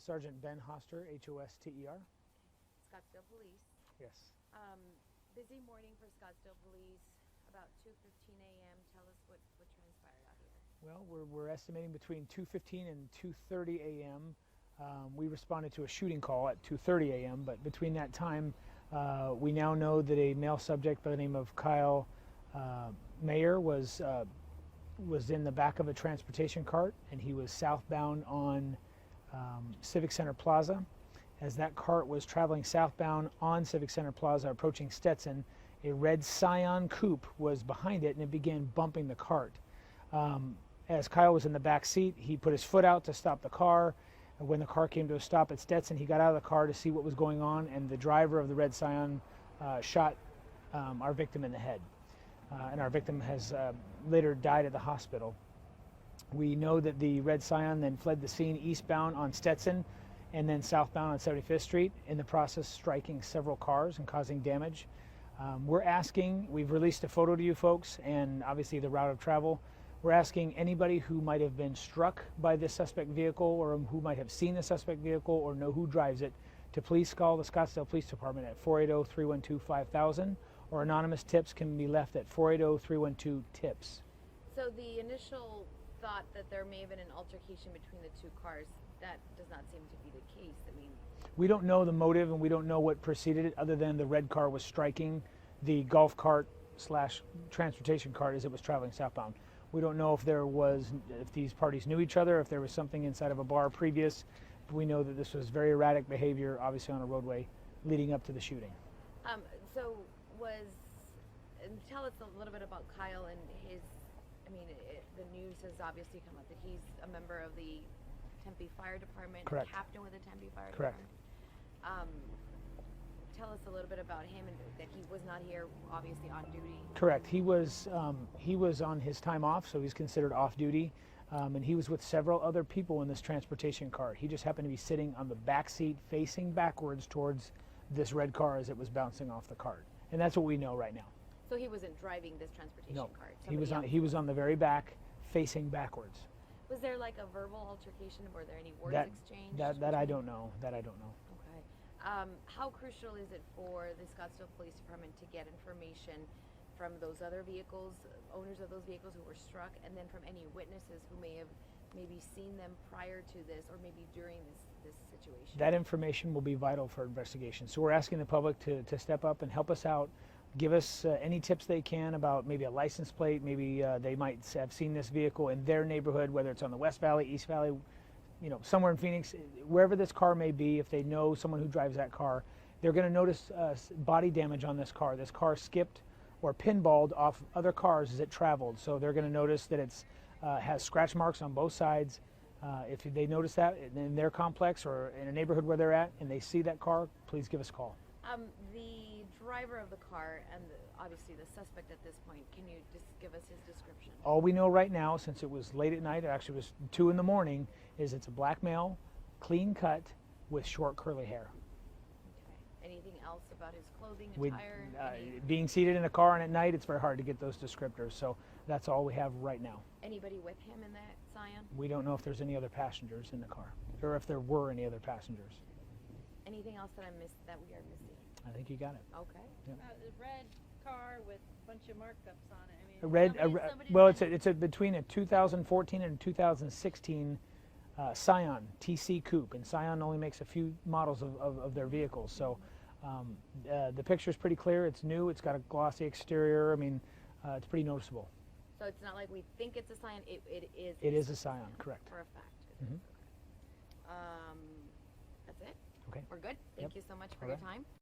Sergeant Ben Hoster, H-O-S-T-E-R. Scottsdale Police. Yes. Busy morning for Scottsdale Police. About 2:15 a.m. Tell us what transpired out here. Well, we're estimating between 2:15 and 2:30 a.m. We responded to a shooting call at 2:30 a.m., but between that time, we now know that a male subject by the name of Kyle Mayer was in the back of a transportation cart, and he was southbound on Civic Center Plaza. As that cart was traveling southbound on Civic Center Plaza, approaching Stetson, a red Scion coupe was behind it, and it began bumping the cart. As Kyle was in the back seat, he put his foot out to stop the car. When the car came to a stop at Stetson, he got out of the car to see what was going on, and the driver of the red Scion shot our victim in the head. And our victim has later died at the hospital. We know that the red Scion then fled the scene eastbound on Stetson and then southbound on 75th Street, in the process striking several cars and causing damage. We're asking, we've released a photo to you folks and obviously the route of travel. We're asking anybody who might have been struck by this suspect vehicle or who might have seen the suspect vehicle or know who drives it to please call the Scottsdale Police Department at 480-312-5000, or anonymous tips can be left at 480-312-TIPS. So the initial thought that there may have been an altercation between the two cars, that does not seem to be the case. I mean, we don't know the motive and we don't know what preceded it, other than the red car was striking the golf cart slash transportation cart as it was traveling southbound. We don't know if these parties knew each other, if there was something inside of a bar previous. But we know that this was very erratic behavior, obviously on a roadway leading up to the shooting. Tell us a little bit about Kyle and his, the news has obviously come up that he's a member of the Tempe Fire Department, Correct. Captain with the Tempe Fire Correct. Department. Tell us a little bit about him and that he was not here, obviously on duty. Correct. He was on his time off, so he's considered off duty, and he was with several other people in this transportation car. He just happened to be sitting on the back seat, facing backwards towards this red car as it was bouncing off the cart, and that's what we know right now. So he wasn't driving this transportation cart. He was on the very back, facing backwards. Was there like a verbal altercation? Were there any words exchanged? That I don't know. That I don't know. Okay. How crucial is it for the Scottsdale Police Department to get information from those other vehicles, owners of those vehicles who were struck, and then from any witnesses who may have maybe seen them prior to this or maybe during this situation? That information will be vital for investigation. So we're asking the public to step up and help us out. Give us any tips they can about maybe a license plate, maybe they might have seen this vehicle in their neighborhood, whether it's on the West Valley, East Valley, somewhere in Phoenix, wherever this car may be. If they know someone who drives that car, they're going to notice body damage on this car. This car skipped or pinballed off other cars as it traveled, so they're going to notice that it's has scratch marks on both sides. If they notice that in their complex or in a neighborhood where they're at and they see that car, please give us a call. The driver of the car and obviously the suspect at this point, can you just give us his description? All we know right now, since it was late at night, it actually was 2 in the morning, is it's a black male, clean cut, with short curly hair. Okay. Anything else about his clothing, attire? Being seated in a car and at night, it's very hard to get those descriptors, so that's all we have right now. Anybody with him in that Scion? We don't know if there's any other passengers in the car, or if there were any other passengers. Anything else that I missed that we are missing? I think you got it. Okay. The red car with a bunch of markups on it. Well, it's between a 2014 and 2016 Scion TC coupe, and Scion only makes a few models of their vehicles. So the picture's pretty clear. It's new. It's got a glossy exterior. It's pretty noticeable. So it's not like we think it's a Scion. It is. It is a Scion, correct. For a fact. Mm-hmm. That's it. Okay. We're good. Thank you so much for your time.